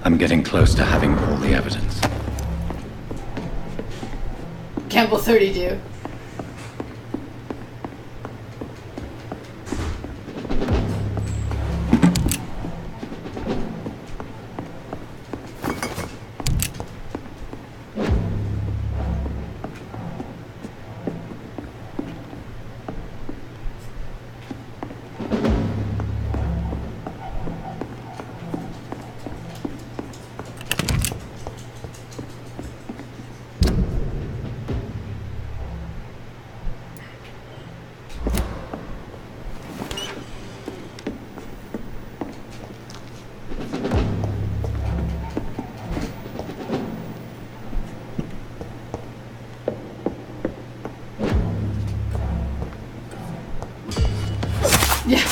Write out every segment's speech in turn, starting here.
I'm getting close to having all the evidence. Campbell 32. Yeah.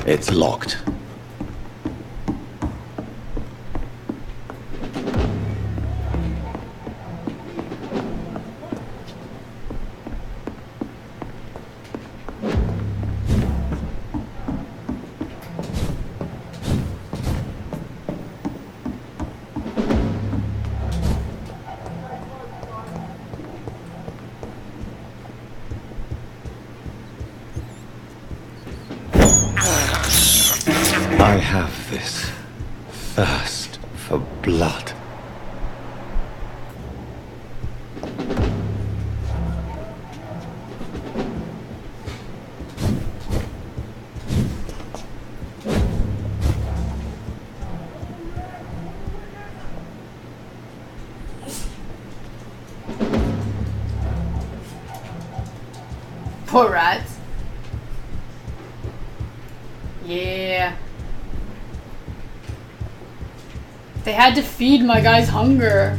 It's locked. I have this thirst for blood. Poor rats. Yeah. They had to feed my guy's hunger.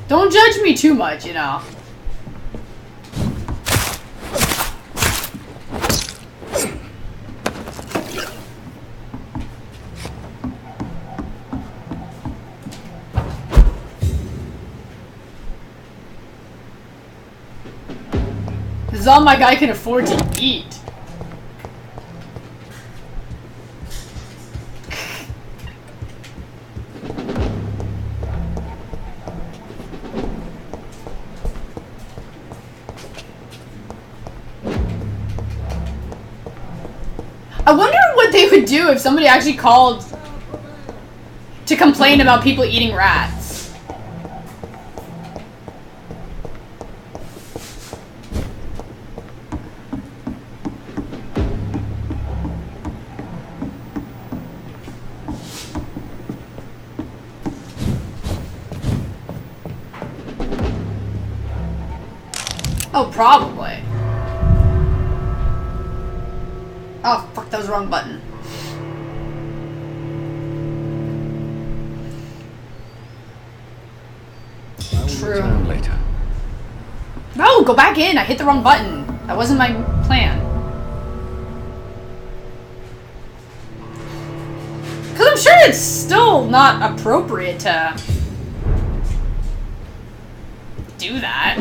Don't judge me too much, you know. This is all my guy can afford to eat. I wonder what they would do if somebody actually called to complain about people eating rats. Oh, probably. Oh, fuck, that was the wrong button. True. Return later. No, go back in. I hit the wrong button. That wasn't my plan. Because I'm sure it's still not appropriate to do that.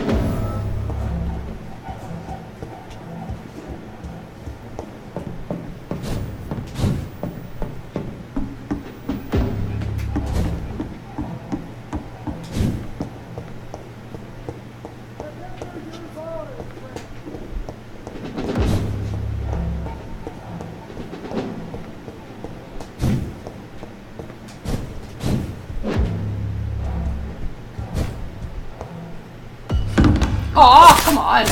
Aw, come on.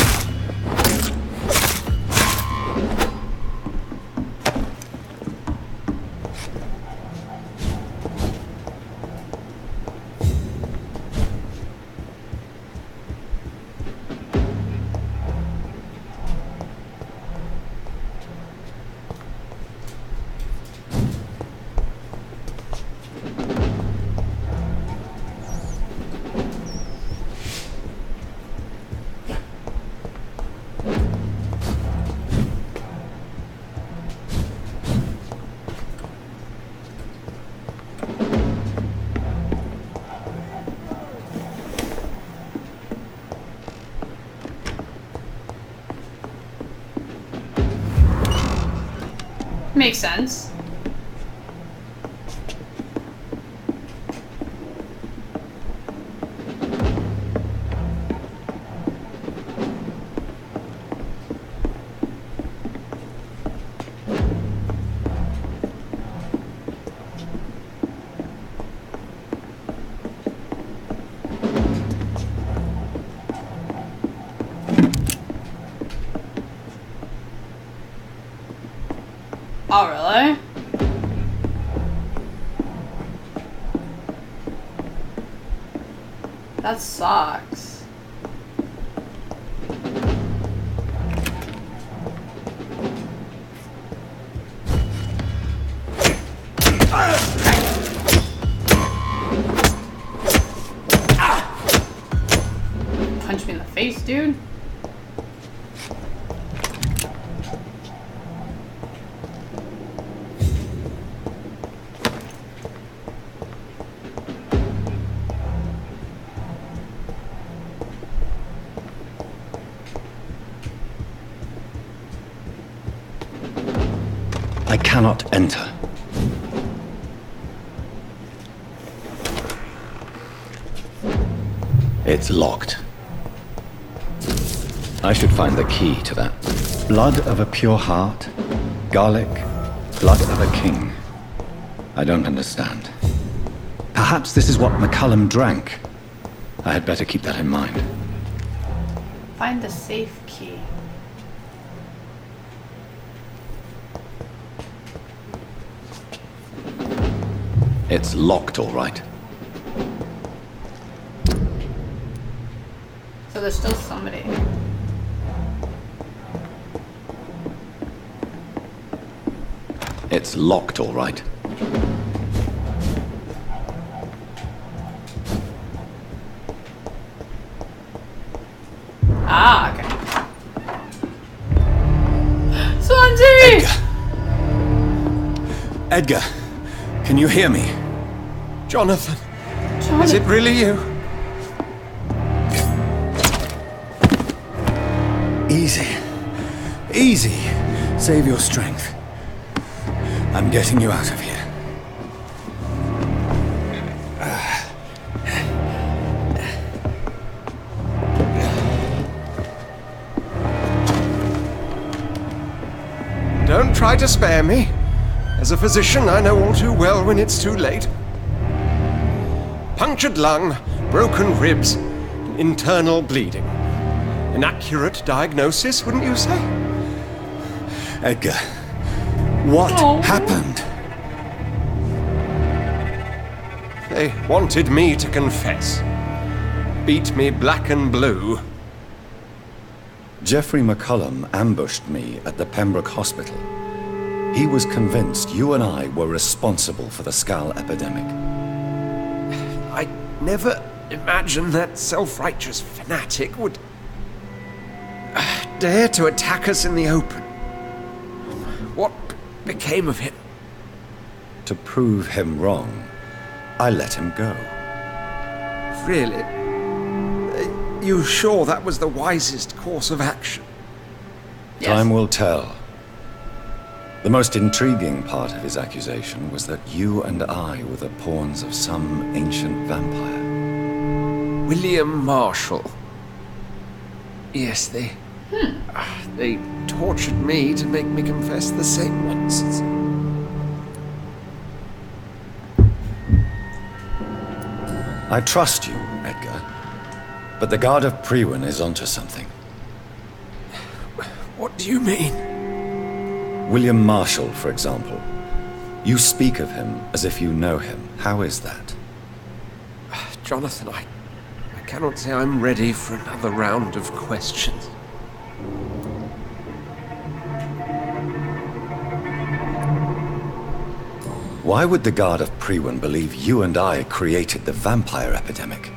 Makes sense. Oh, really? That sucks. Punch me in the face, dude. I cannot enter. It's locked. I should find the key to that. Blood of a pure heart, garlic, blood of a king. I don't understand. Perhaps this is what McCullum drank. I had better keep that in mind. Find the safe key. It's locked, all right. So there's still somebody. It's locked, all right. Ah, okay. Swansea! Edgar, can you hear me? Jonathan, is it really you? Easy. Easy. Save your strength. I'm getting you out of here. Don't try to spare me. As a physician, I know all too well when it's too late. Punctured lung, broken ribs, internal bleeding. An accurate diagnosis, wouldn't you say? Edgar, what happened? They wanted me to confess. Beat me black and blue. Jeffrey McCullum ambushed me at the Pembroke Hospital. He was convinced you and I were responsible for the Skal epidemic. I never imagined that self-righteous fanatic would dare to attack us in the open. What became of him? To prove him wrong, I let him go. Really? You sure that was the wisest course of action? Yes. Time will tell. The most intriguing part of his accusation was that you and I were the pawns of some ancient vampire. William Marshall. Yes, they tortured me to make me confess the same nonsense. I trust you, Edgar. But the Guard of Priwen is onto something. What do you mean? William Marshall, for example. You speak of him as if you know him. How is that? Jonathan, I cannot say I'm ready for another round of questions. Why would the Guard of Priwen believe you and I created the vampire epidemic?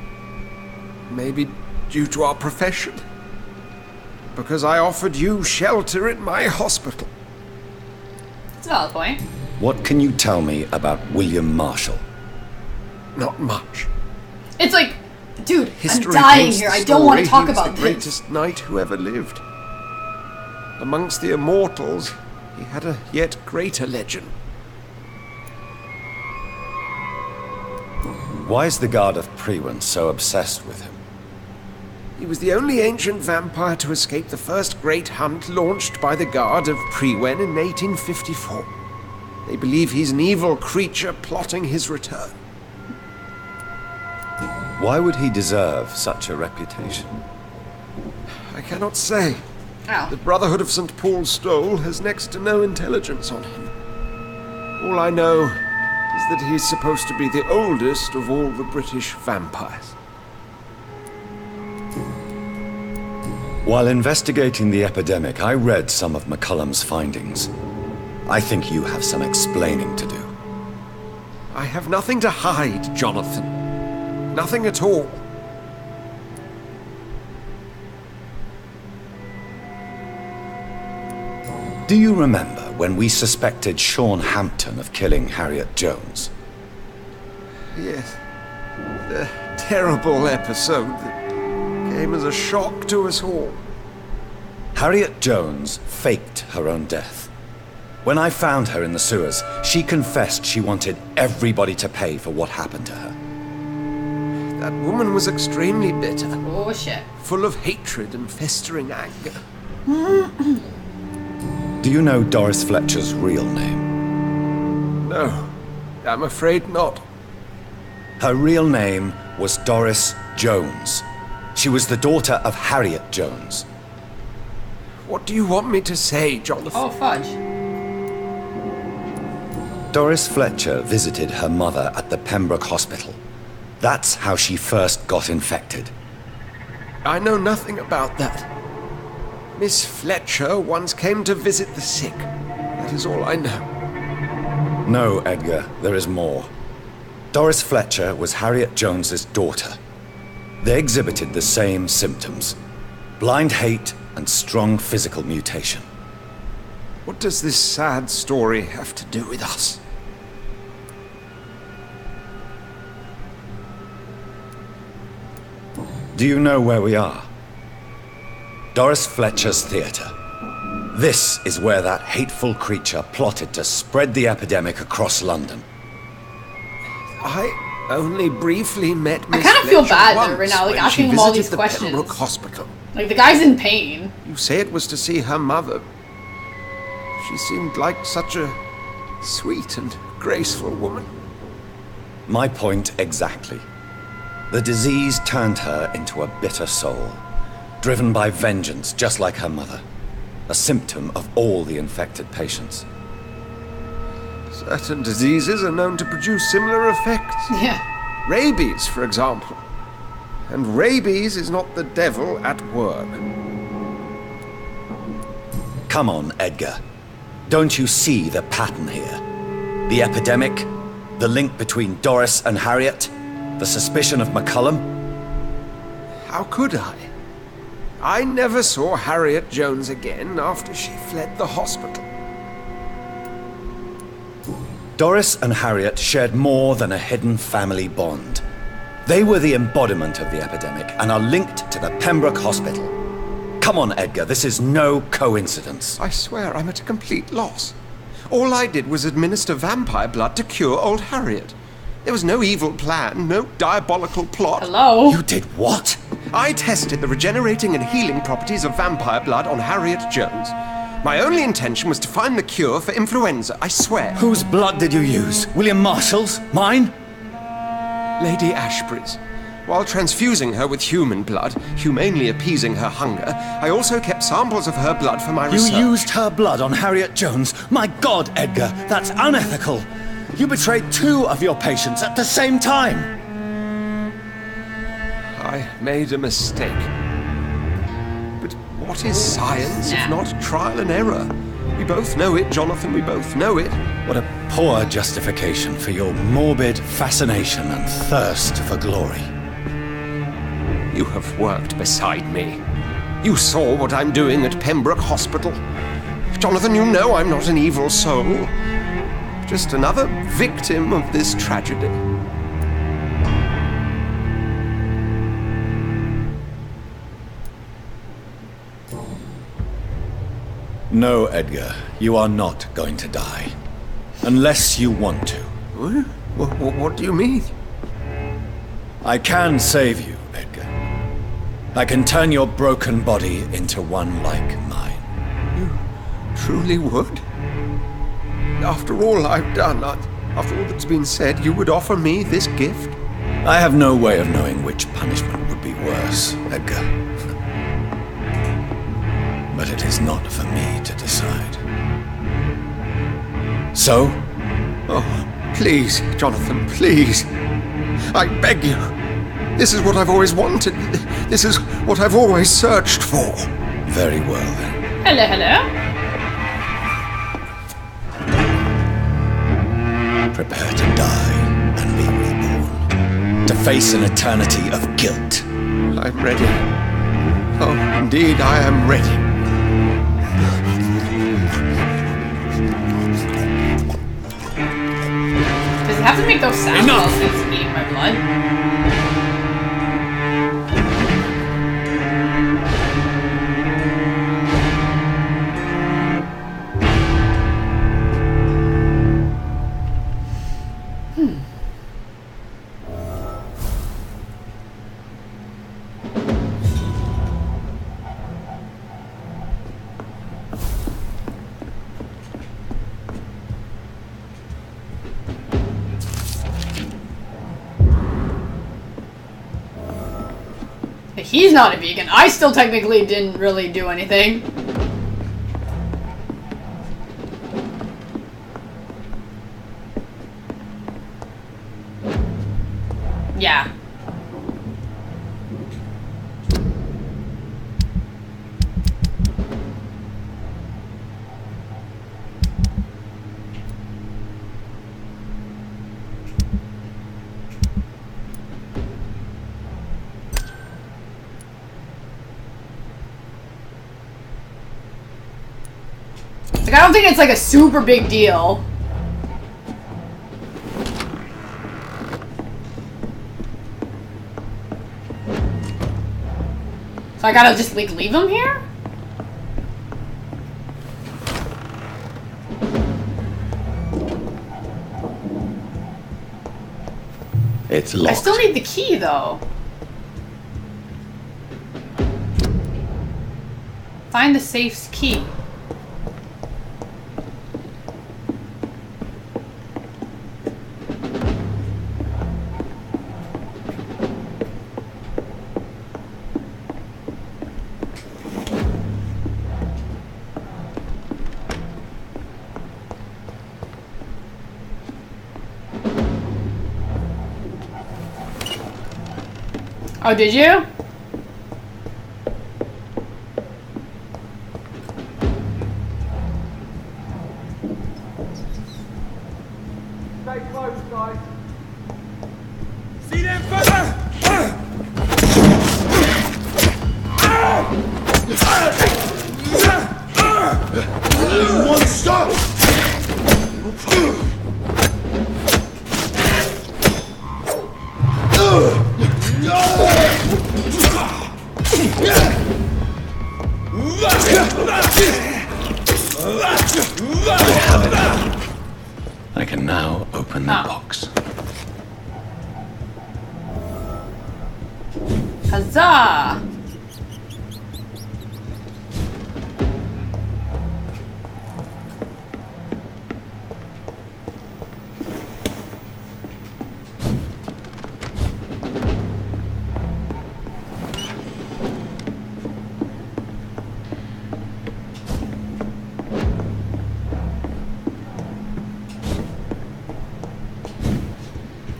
Maybe due to our profession. Because I offered you shelter in my hospital. That's a valid point. What can you tell me about William Marshall? Not much. It's like, dude, History I'm dying paints here. the I don't want to story talk he was about the this. greatest knight who ever lived. Amongst the immortals, he had a yet greater legend. Why is the Guard of Priwen so obsessed with him? He was the only ancient vampire to escape the first great hunt launched by the Guard of Priwen in 1854. They believe he's an evil creature plotting his return. Why would he deserve such a reputation? I cannot say. Oh. The Brotherhood of St. Paul's Stole has next to no intelligence on him. All I know is that he's supposed to be the oldest of all the British vampires. While investigating the epidemic, I read some of McCullum's findings. I think you have some explaining to do. I have nothing to hide, Jonathan. Nothing at all. Do you remember when we suspected Sean Hampton of killing Harriet Jones? Yes. The terrible episode that came as a shock to us all. Harriet Jones faked her own death. When I found her in the sewers, she confessed she wanted everybody to pay for what happened to her. That woman was extremely bitter, Oh, shit. full of hatred and festering anger. Do you know Doris Fletcher's real name? No, I'm afraid not. Her real name was Doris Jones. She was the daughter of Harriet Jones. What do you want me to say, Jonathan? Oh, fudge. Doris Fletcher visited her mother at the Pembroke Hospital. That's how she first got infected. I know nothing about that. Miss Fletcher once came to visit the sick. That is all I know. No, Edgar, there is more. Doris Fletcher was Harriet Jones's daughter. They exhibited the same symptoms: blind hate and strong physical mutation. What does this sad story have to do with us? Do you know where we are? Doris Fletcher's theatre. This is where that hateful creature plotted to spread the epidemic across London. I only briefly met Miss kind of feel Fletcher bad, though, once right now, like, when asking she him all visited these the questions. Pembroke Hospital. Like, the guy's in pain. You say it was to see her mother. She seemed like such a sweet and graceful woman. My point exactly. The disease turned her into a bitter soul, driven by vengeance just like her mother. A symptom of all the infected patients. Certain diseases are known to produce similar effects. Yeah. Rabies, for example. And rabies is not the devil at work. Come on, Edgar. Don't you see the pattern here? The epidemic, the link between Doris and Harriet, the suspicion of McCullum? How could I? I never saw Harriet Jones again after she fled the hospital. Doris and Harriet shared more than a hidden family bond. They were the embodiment of the epidemic and are linked to the Pembroke Hospital. Come on, Edgar, this is no coincidence. I swear I'm at a complete loss. All I did was administer vampire blood to cure old Harriet. There was no evil plan, no diabolical plot. Hello? You did what? I tested the regenerating and healing properties of vampire blood on Harriet Jones. My only intention was to find the cure for influenza, I swear. Whose blood did you use? William Marshall's? Mine? Lady Ashbury's. While transfusing her with human blood, humanely appeasing her hunger, I also kept samples of her blood for my research. You used her blood on Harriet Jones? My God, Edgar, that's unethical. You betrayed 2 of your patients at the same time. I made a mistake. But what is science if not trial and error? We both know it, Jonathan, we both know it. What a poor justification for your morbid fascination and thirst for glory. You have worked beside me. You saw what I'm doing at Pembroke Hospital. Jonathan, you know I'm not an evil soul. Just another victim of this tragedy. No, Edgar, you are not going to die. Unless you want to. What do you mean? I can save you, Edgar. I can turn your broken body into one like mine. You truly would? After all I've done, after all that's been said, you would offer me this gift? I have no way of knowing which punishment would be worse, Edgar. But it is not for me to decide. So? Oh, please, Jonathan, please. I beg you. This is what I've always wanted. This is what I've always searched for. Very well, then. Hello, hello. Prepare to die and be reborn. To face an eternity of guilt. I'm ready. Oh, indeed, I am ready. Does it have to make those sounds while it's eating my blood? He's not a vegan. I still technically didn't really do anything. Yeah. Like, I don't think it's like a super big deal. So I gotta just like leave him here? It's locked. I still need the key though. Find the safe's key. Oh, did you? Stay close, guys. See them fuckers? Monster! I can now open the box. Huzzah!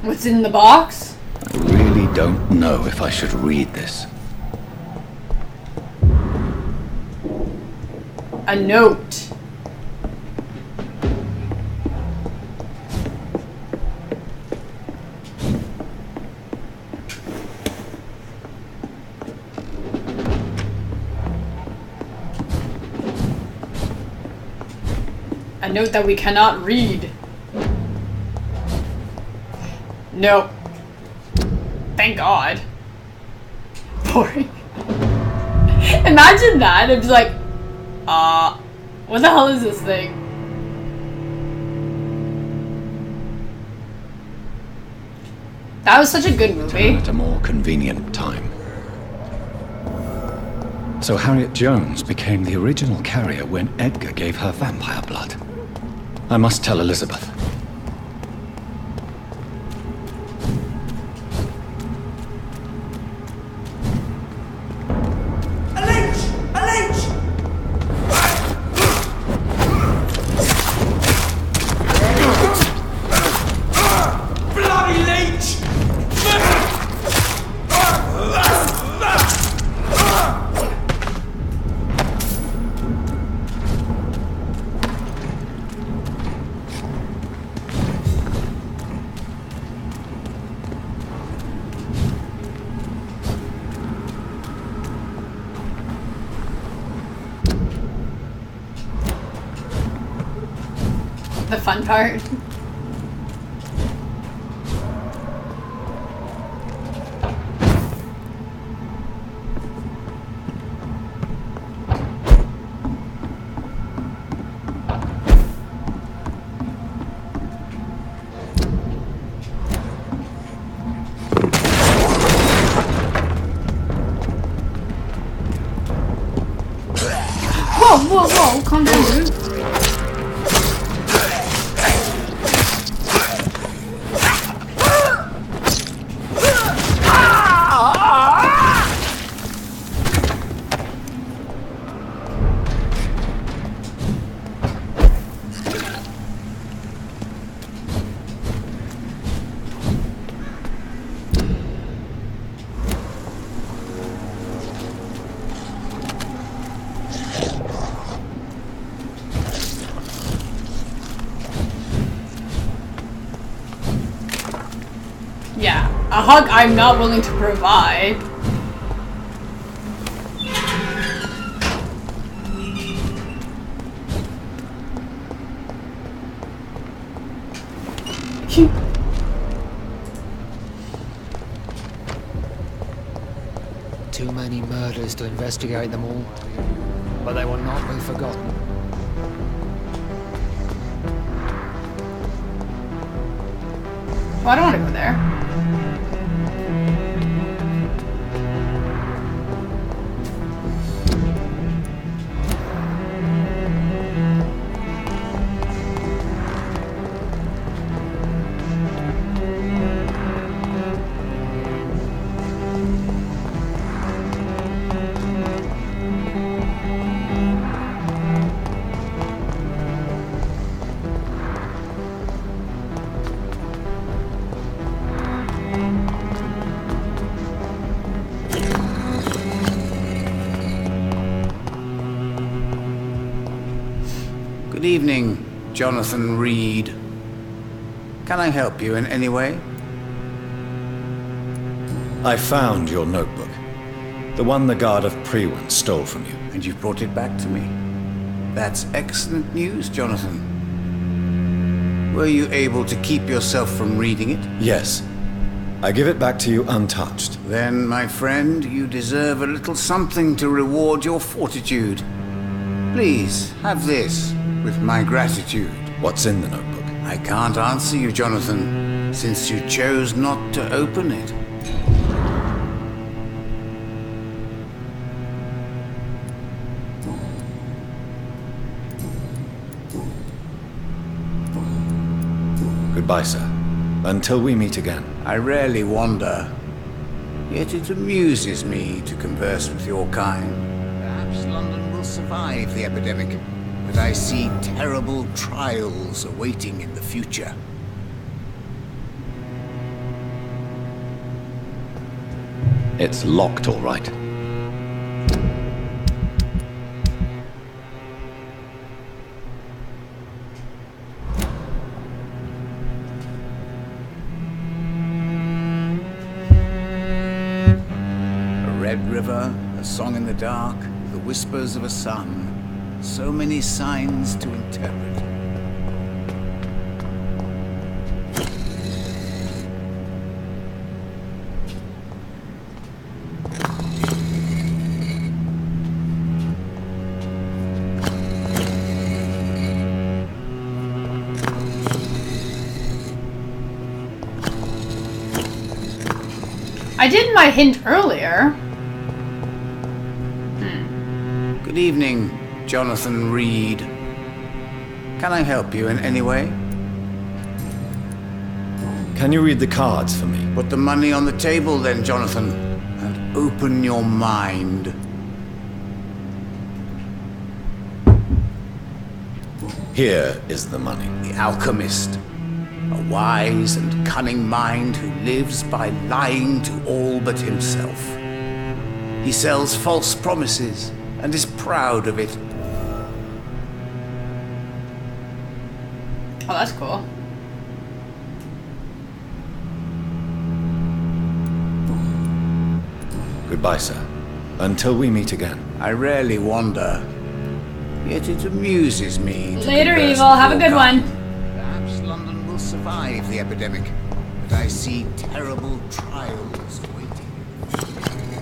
What's in the box? I really don't know if I should read this. A note. A note that we cannot read. Nope. Thank God. Boring. Imagine that. It's like, What the hell is this thing? That was such a good movie. At a more convenient time. So Harriet Jones became the original carrier when Edgar gave her vampire blood. I must tell Elizabeth. The fun part. Whoa, calm down, dude. Yeah, a hug I'm not willing to provide. Too many murders to investigate them all, but they will not be forgotten. Well, I don't want to go there. Good evening, Jonathan Reed. Can I help you in any way? I found your notebook. The one the guard of Prewen stole from you. And you've brought it back to me. That's excellent news, Jonathan. Were you able to keep yourself from reading it? Yes. I give it back to you untouched. Then, my friend, you deserve a little something to reward your fortitude. Please, have this, with my gratitude. What's in the notebook? I can't answer you, Jonathan, since you chose not to open it. Goodbye, sir. Until we meet again. I rarely wander, yet it amuses me to converse with your kind. Perhaps London will survive the epidemic, but I see terrible trials awaiting in the future. It's locked, all right. River, a song in the dark, the whispers of a sun. So many signs to interpret. I did my hint earlier. Good evening, Jonathan Reed. Can I help you in any way? Can you read the cards for me? Put the money on the table then, Jonathan, and open your mind. Here is the money. The alchemist, a wise and cunning mind who lives by lying to all but himself. He sells false promises and is proud of it. Oh, that's cool. Goodbye, sir. Until we meet again. I rarely wander, yet it amuses me to Later, converse Evil. with Have a your good one. kind. Perhaps London will survive the epidemic, but I see terrible trials awaiting.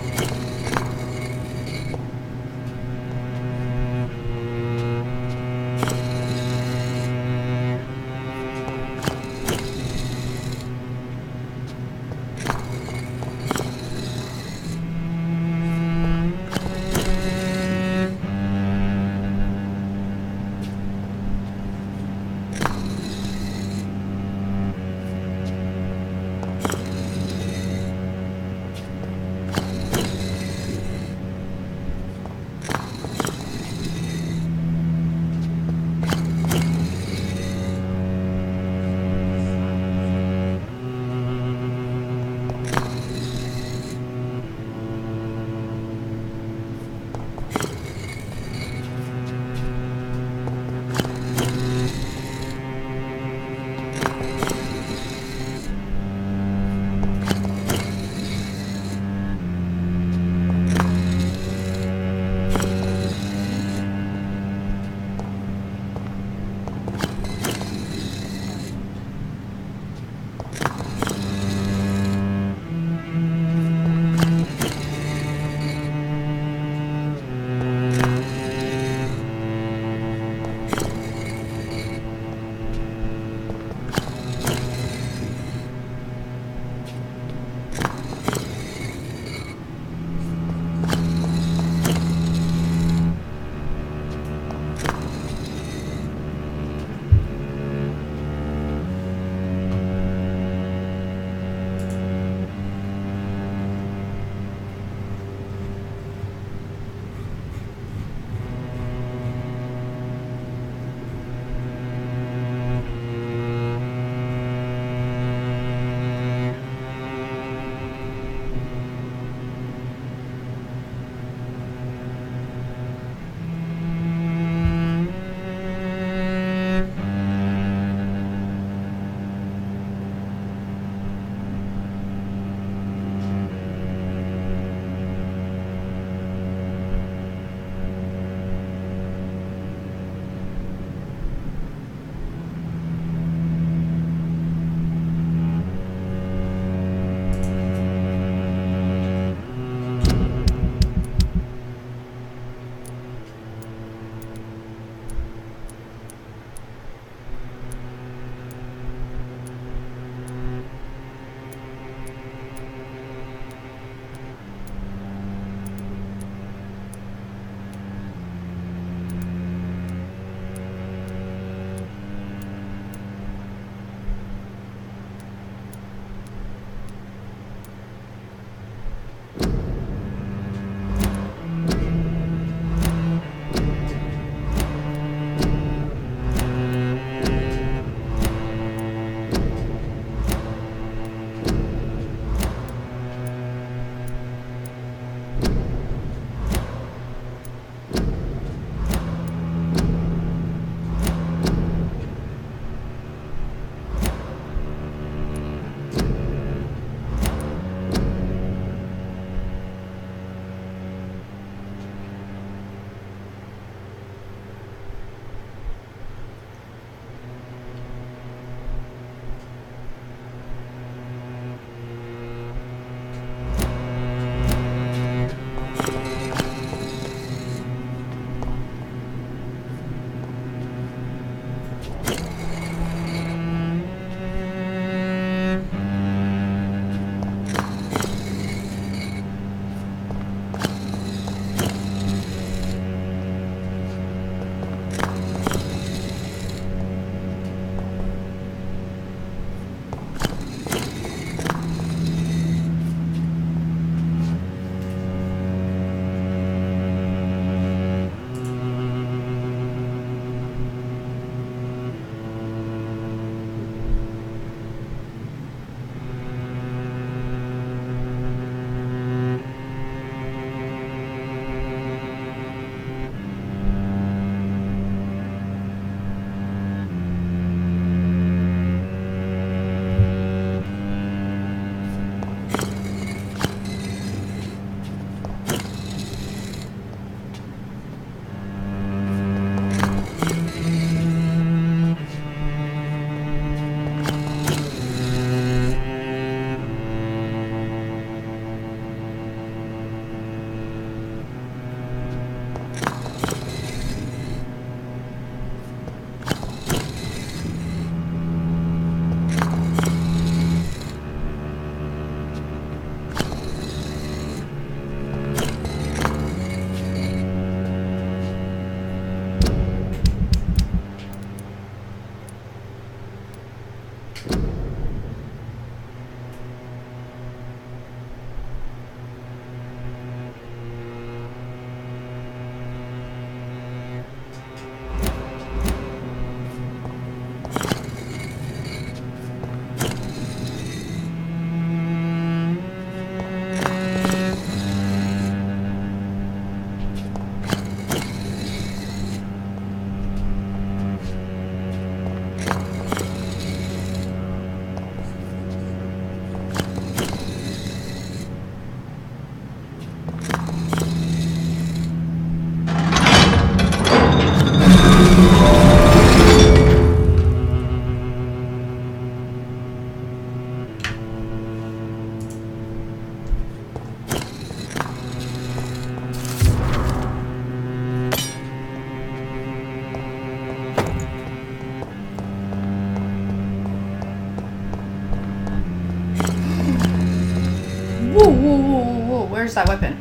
Whoa, where's that weapon?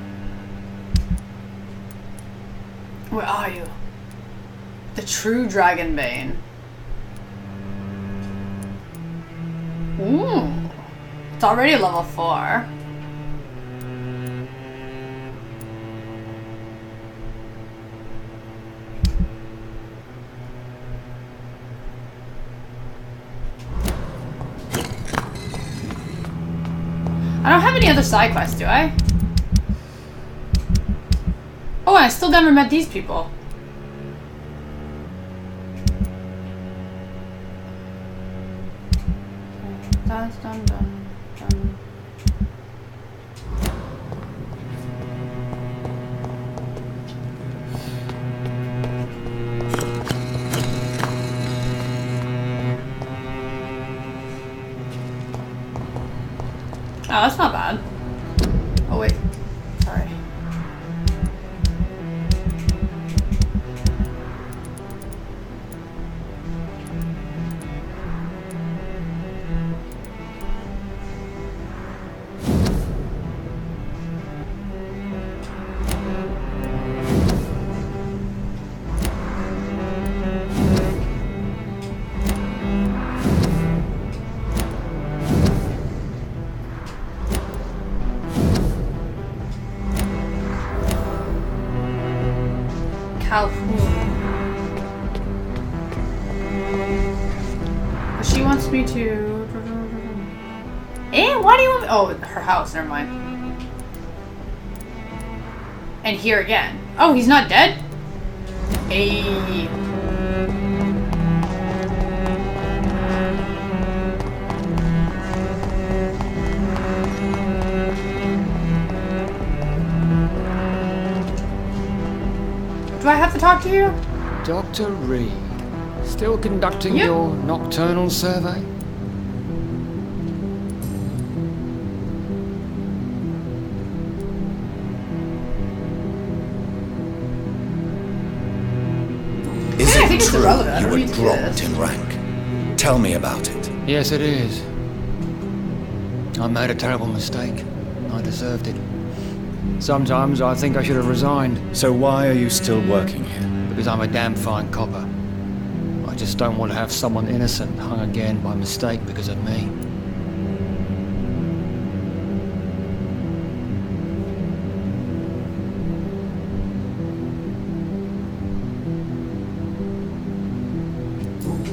Where are you? The true Dragonbane. Ooh. It's already level 4. I don't have any other side quests, do I? Oh, and I still never met these people. That's done. Oh, that's not bad. Oh, wait. Sorry. But she wants me to... why do you want me... Oh, her house, never mind. And here again. Oh, he's not dead? Hey. Do I have to talk to you? Dr. Reed, still conducting your nocturnal survey? Is I it think it's true irrelevant. I you don't were need to do dropped this. in rank? Tell me about it. Yes, it is. I made a terrible mistake. I deserved it. Sometimes I think I should have resigned. So why are you still working here? Because I'm a damn fine copper. I just don't want to have someone innocent hung again by mistake because of me.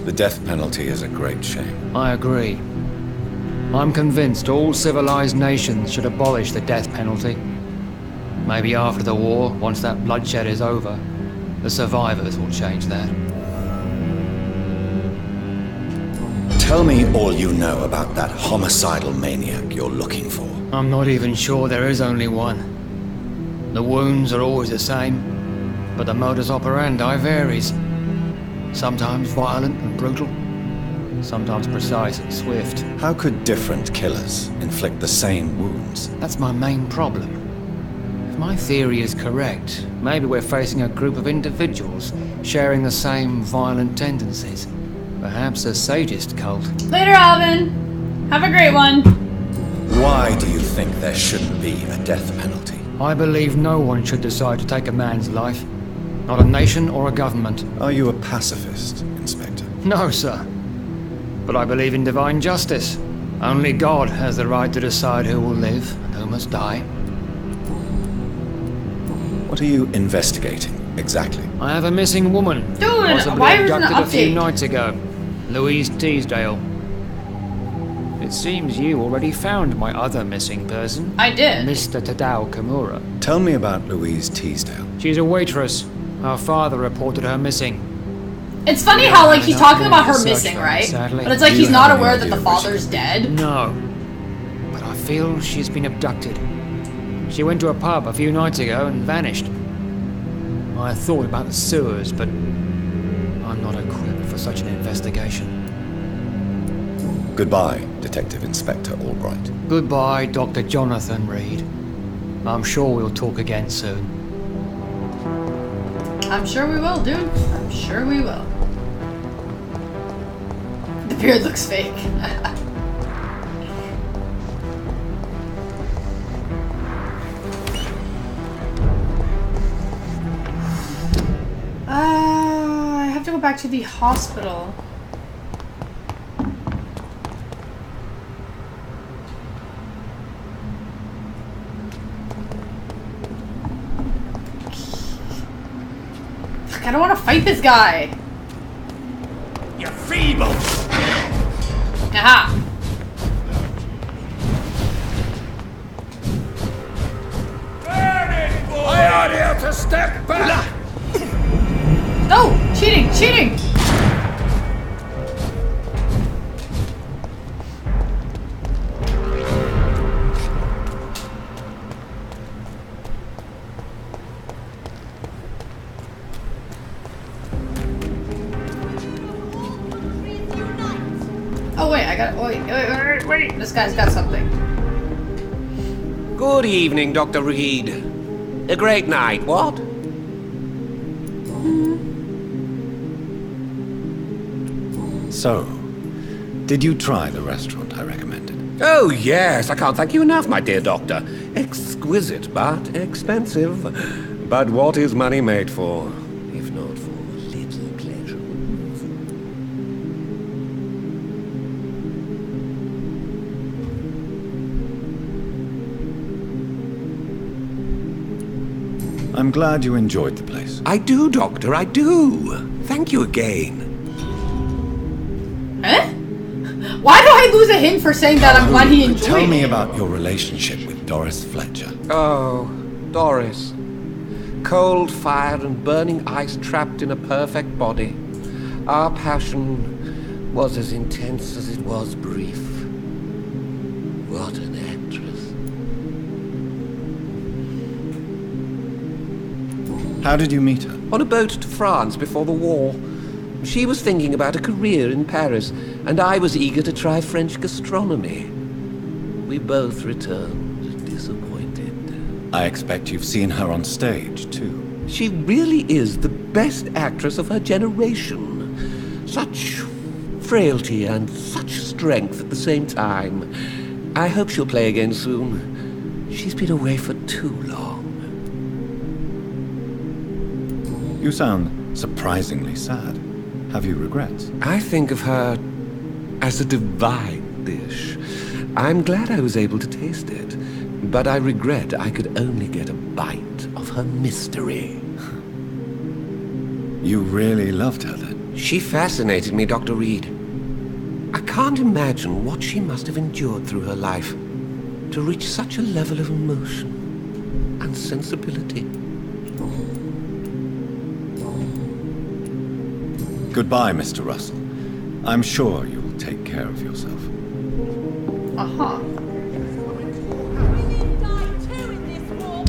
The death penalty is a great shame. I agree. I'm convinced all civilized nations should abolish the death penalty. Maybe after the war, once that bloodshed is over, the survivors will change that. Tell me all you know about that homicidal maniac you're looking for. I'm not even sure there is only one. The wounds are always the same, but the modus operandi varies. Sometimes violent and brutal, sometimes precise and swift. How could different killers inflict the same wounds? That's my main problem. If my theory is correct, maybe we're facing a group of individuals sharing the same violent tendencies. Perhaps a sadist cult. Later, Alvin. Have a great one. Why do you think there shouldn't be a death penalty? I believe no one should decide to take a man's life. Not a nation or a government. Are you a pacifist, Inspector? No, sir. But I believe in divine justice. Only God has the right to decide who will live and who must die. What are you investigating, exactly? I have a missing woman. Dude, possibly why isn't abducted an a few update? nights ago. Louise Teasdale. It seems you already found my other missing person. I did. Mr. Tadao Kimura. Tell me about Louise Teasdale. She's a waitress. Her father reported her missing. It's funny We how, don't like, have he's enough talking about room her to search missing, for her, right? sadly. But it's like You he's not have any aware that idea the where she father's is? dead. No. But I feel she's been abducted. She went to a pub a few nights ago and vanished. I thought about the sewers, but I'm not equipped for such an investigation. Goodbye, Detective Inspector Albright. Goodbye, Dr. Jonathan Reed. I'm sure we'll talk again soon. I'm sure we will, dude. I'm sure we will. The beard looks fake. I have to go back to the hospital. Fuck, I don't want to fight this guy. You're feeble! Aha! I order you to step back! No! Cheating! Cheating! Oh wait, I got. Wait! This guy's got something. Good evening, Dr. Reed. A great night, what? So, did you try the restaurant I recommended? Oh, yes. I can't thank you enough, my dear doctor. Exquisite, but expensive. But what is money made for, if not for little pleasure? I'm glad you enjoyed the place. I do, Doctor, I do. Thank you again. Eh? Why do I lose a hint for saying that I'm glad he enjoyed Tell me it? about your relationship with Doris Fletcher. Oh, Doris. Cold fire and burning ice trapped in a perfect body. Our passion was as intense as it was brief. What an actress. How did you meet her? On a boat to France before the war. She was thinking about a career in Paris, and I was eager to try French gastronomy. We both returned disappointed. I expect you've seen her on stage, too. She really is the best actress of her generation. Such frailty and such strength at the same time. I hope she'll play again soon. She's been away for too long. You sound surprisingly sad. Have you regrets? I think of her as a divine dish. I'm glad I was able to taste it, but I regret I could only get a bite of her mystery. You really loved her then? She fascinated me, Dr. Reed. I can't imagine what she must have endured through her life to reach such a level of emotion and sensibility. Goodbye, Mr. Russell. I'm sure you'll take care of yourself. Uh-huh. Women die too in this war.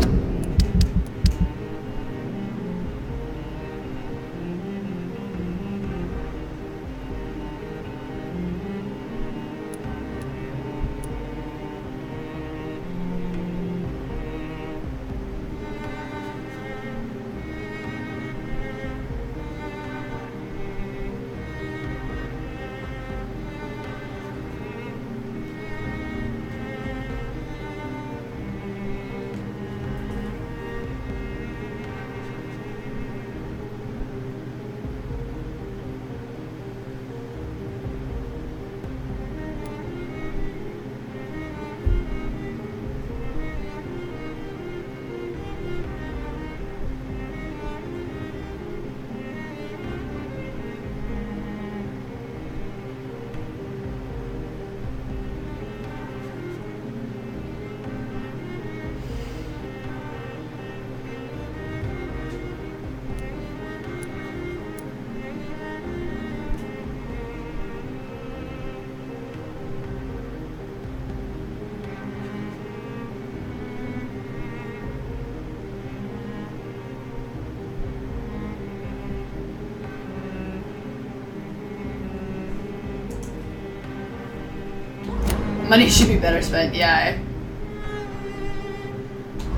Money should be better spent, yeah.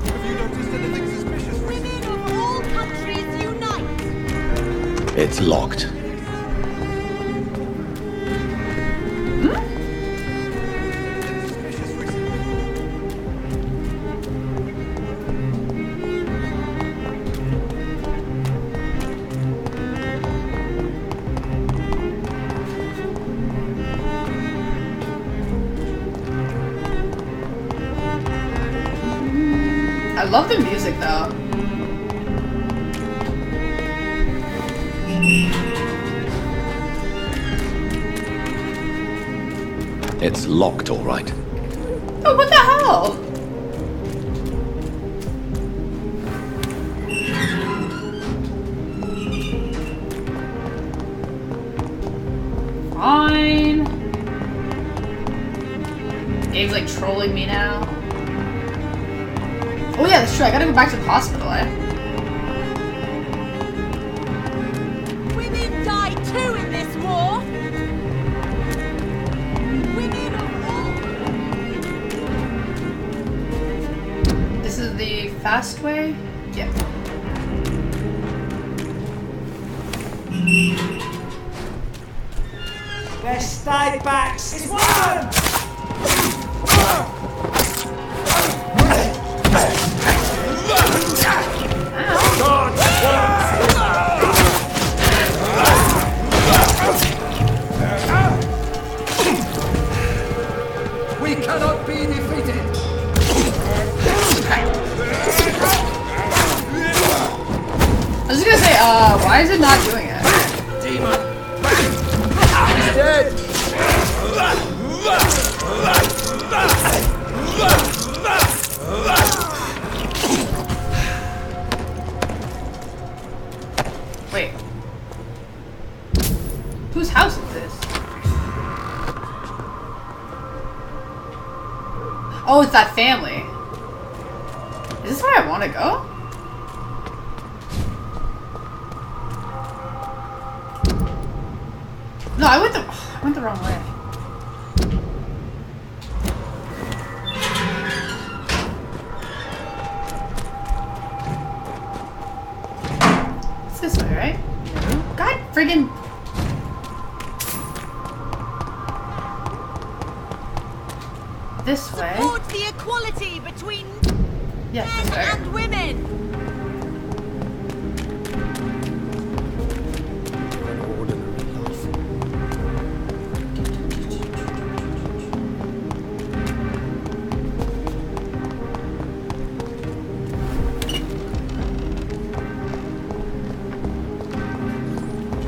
Have you noticed anything suspicious recently? Women of all countries unite! It's locked. Suspicious recently? I love the music though. It's locked, all right. Oh, what the hell? Fine. Game's like trolling me now. Oh yeah, that's true. I gotta go back to the hospital, Women die too in this war! Women of all... This is the fast way? Yeah. Best stay back. It's one! We cannot be defeated! I was just gonna say, why is it not doing it? He's dead! Wait. Whose house is this? Oh, it's that family. Is this where I want to go? No, I went the wrong way. It's this way, right? God friggin' this way. Support the equality between Yeah, this men way. and women!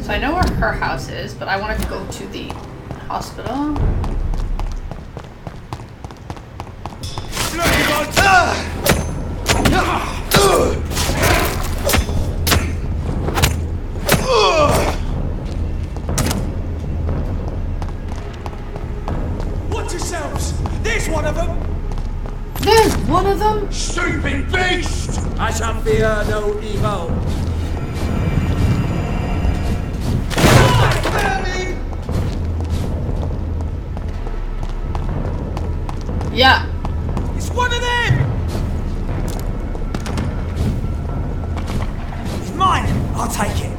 So I know where her house is, but I want to go to the hospital. Watch yourselves! There's one of them! There's one of them. Stupid beast! I shall fear no evil. Yeah. It's one of them! It's mine. I'll take it.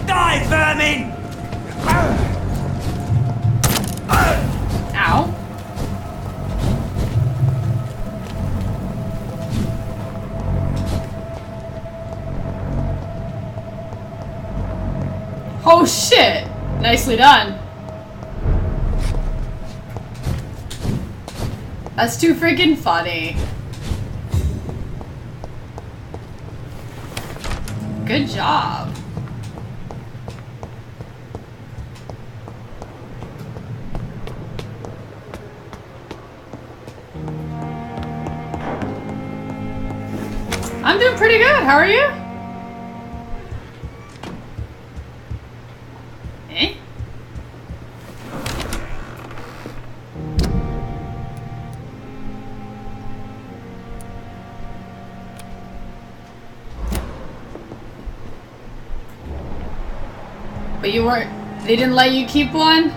Die, vermin! Ow. Oh shit! Nicely done. That's too freaking funny. Good job. I'm doing pretty good. How are you? Eh? But you weren't. They didn't let you keep one?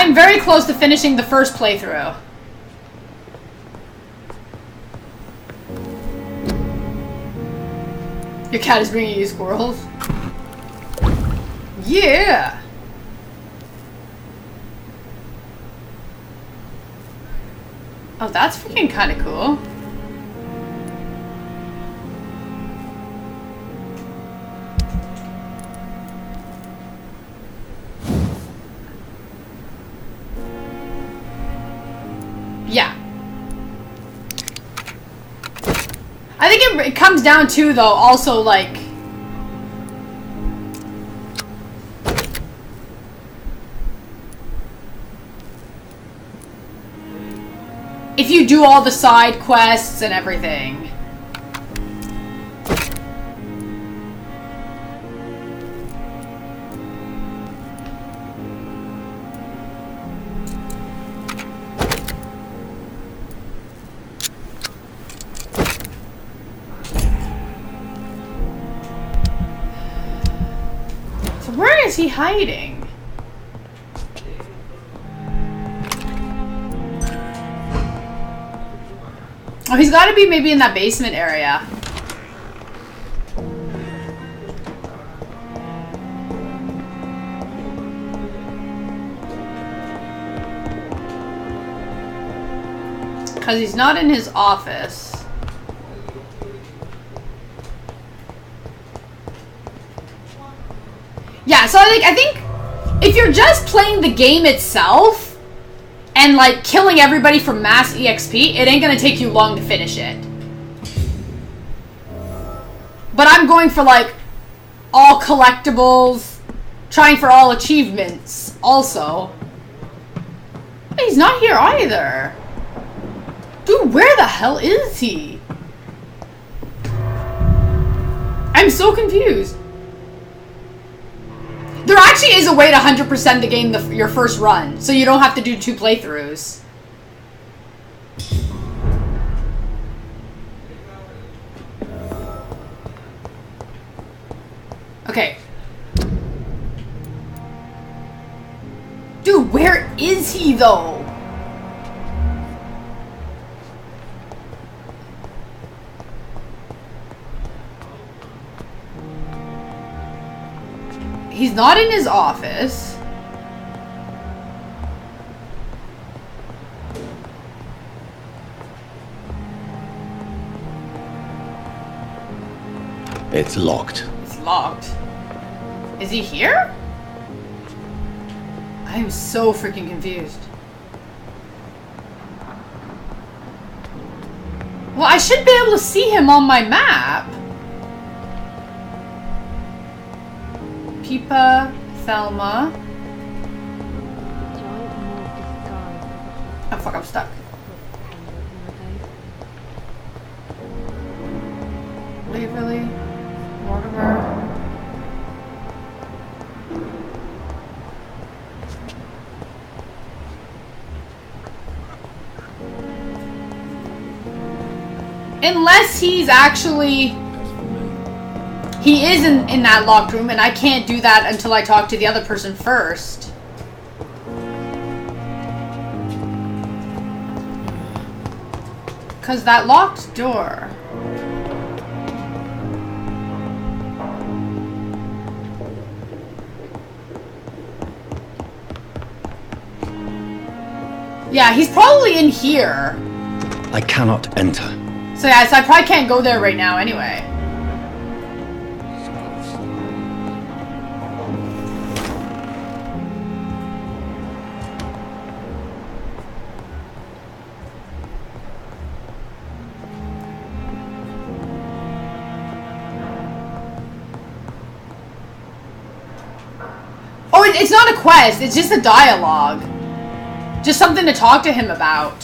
I'm very close to finishing the first playthrough. Your cat is bringing you squirrels? Yeah! Oh, that's freaking kind of cool. Yeah. I think it comes down to, though, also, like... if you do all the side quests and everything. So where is he hiding? Oh, he's got to be maybe in that basement area. Because he's not in his office. Yeah, so I think if you're just playing the game itself, and, like, killing everybody for mass EXP, it ain't gonna take you long to finish it. But I'm going for, like, all collectibles, trying for all achievements, also. He's not here either. Dude, where the hell is he? I'm so confused. There actually is a way to 100% the game your first run, so you don't have to do 2 playthroughs. Okay. Dude, where is he, though? He's not in his office. It's locked. It's locked. Is he here? I am so freaking confused. Well, I should be able to see him on my map. Pipa, Thelma. Oh fuck, I'm stuck. Waverly, Mortimer. Unless he's actually... he is in that locked room, and I can't do that until I talk to the other person first. Because that locked door... yeah, he's probably in here. I cannot enter. So yeah, so I probably can't go there right now anyway. Oh, it's not a quest, it's just a dialogue. Just something to talk to him about.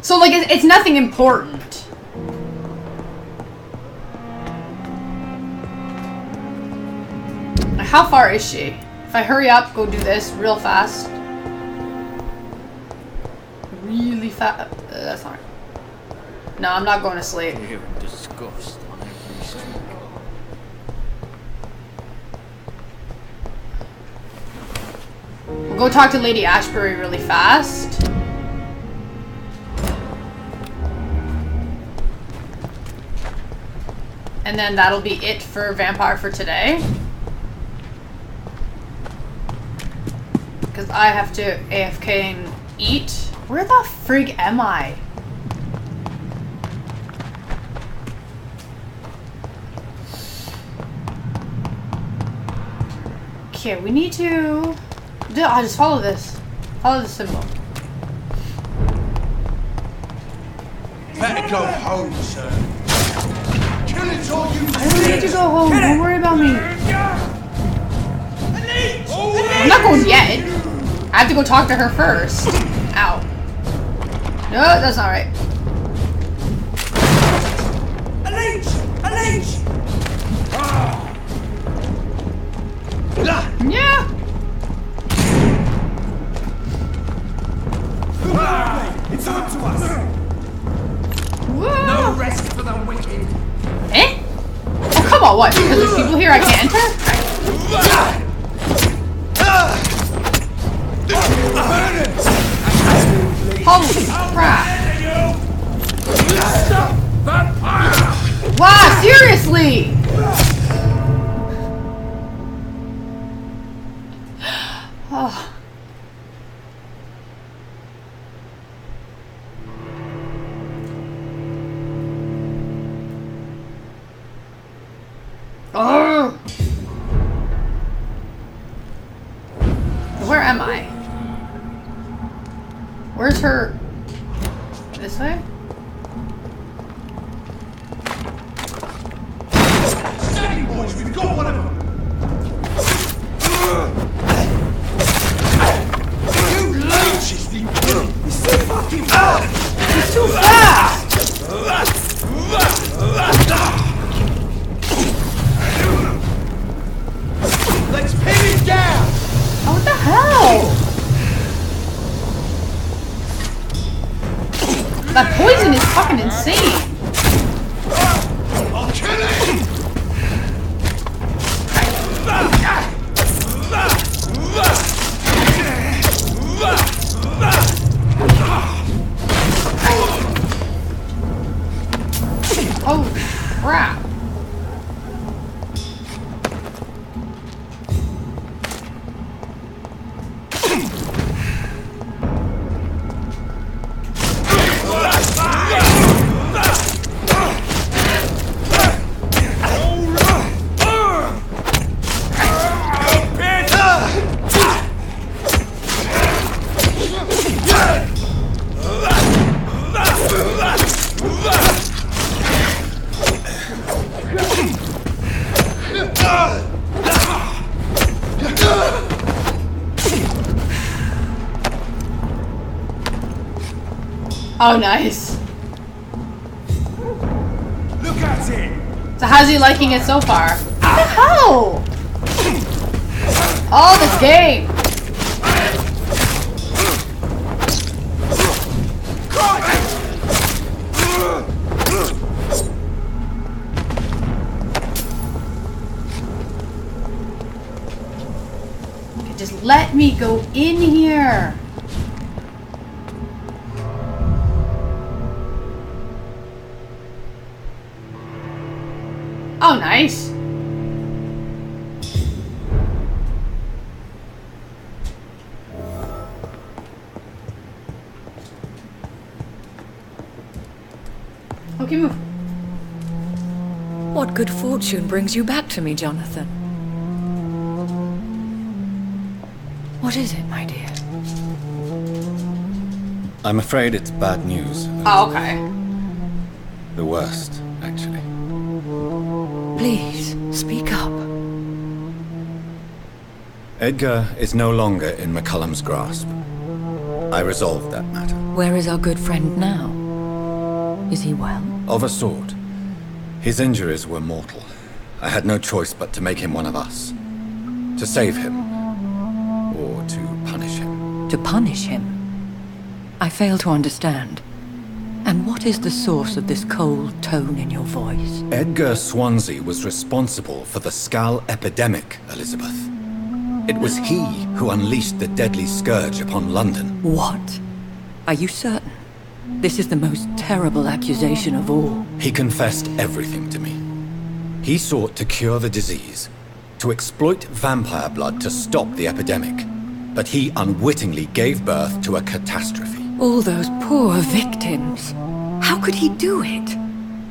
So, like, it's nothing important. How far is she? If I hurry up, go do this real fast. Really fast. That's not right. No, I'm not going to sleep. Fear and disgust on every street. We'll go talk to Lady Ashbury really fast. And then that'll be it for Vampyr for today. Because I have to AFK and eat. Where the frig am I? Okay, we need to... I'll just follow this. Follow the symbol. Better go home, sir. Kill it or you I don't need to go home. Don't worry about me. I'm not going yet. I have to go talk to her first. Ow. No, that's not right. A leech! A leech! Yeah. It's up to us. Whoa. No rest for the wicked. Eh? Oh, come on, what? Because there's people here I can't enter? Holy crap. Wow, seriously! Oh. Oh. Where am I? Where's her? This way? Steady, boys, we've got one of them. You leeches, he's so fucking fast. He's too fast! Let's pin him down. Oh, what the hell? That poison is fucking insane. I'll kill him. Oh, crap. Oh, nice. Look at it. So how's he liking it so far? What the hell? Oh, this game. Okay, just let me go in here. Oh, nice. Okay, move. What good fortune brings you back to me, Jonathan? What is it, my dear? I'm afraid it's bad news. Oh, okay. The worst, actually. Please, speak up. Edgar is no longer in McCullum's grasp. I resolved that matter. Where is our good friend now? Is he well? Of a sort. His injuries were mortal. I had no choice but to make him one of us. To save him. Or to punish him. To punish him? I fail to understand. And what is the source of this cold tone in your voice? Edgar Swansea was responsible for the Skal epidemic, Elizabeth. It was he who unleashed the deadly scourge upon London. What? Are you certain? This is the most terrible accusation of all. He confessed everything to me. He sought to cure the disease, to exploit vampire blood to stop the epidemic. But he unwittingly gave birth to a catastrophe. All those poor victims. How could he do it?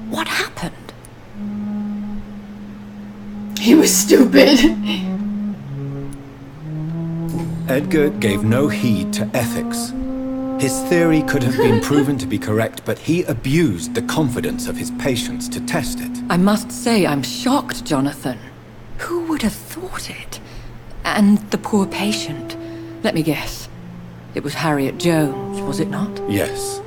What happened? He was stupid. Edgar gave no heed to ethics. His theory could have been proven to be correct, but he abused the confidence of his patients to test it. I must say I'm shocked, Jonathan. Who would have thought it? And the poor patient. Let me guess. It was Harriet Jones, was it not? Yes.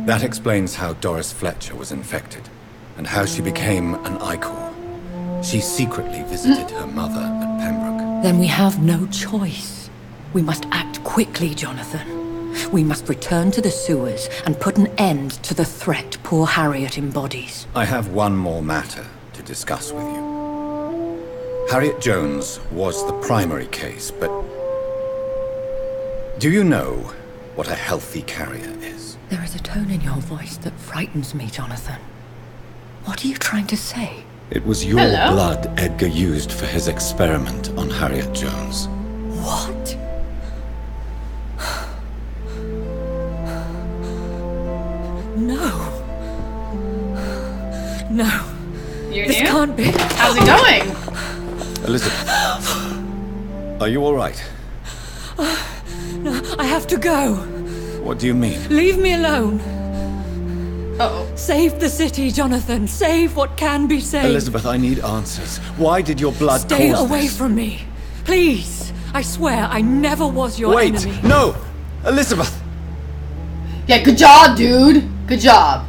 That explains how Doris Fletcher was infected, and how she became an Ichor. She secretly visited her mother at Pembroke. Then we have no choice. We must act quickly, Jonathan. We must return to the sewers and put an end to the threat poor Harriet embodies. I have one more matter to discuss with you. Harriet Jones was the primary case, but... do you know what a healthy carrier is? There is a tone in your voice that frightens me, Jonathan. What are you trying to say? It was your Hello? blood Edgar used for his experiment on Harriet Jones. What? No. No. You This knew? can't be. How's it going? Elizabeth, are you all right? No, I have to go. What do you mean? Leave me alone. Uh-oh. Save the city, Jonathan. Save what can be saved. Elizabeth, I need answers. Why did your blood Stay cause away this? from me. Please. I swear I never was your Wait! enemy. No! Elizabeth! Yeah, good job, dude. Good job.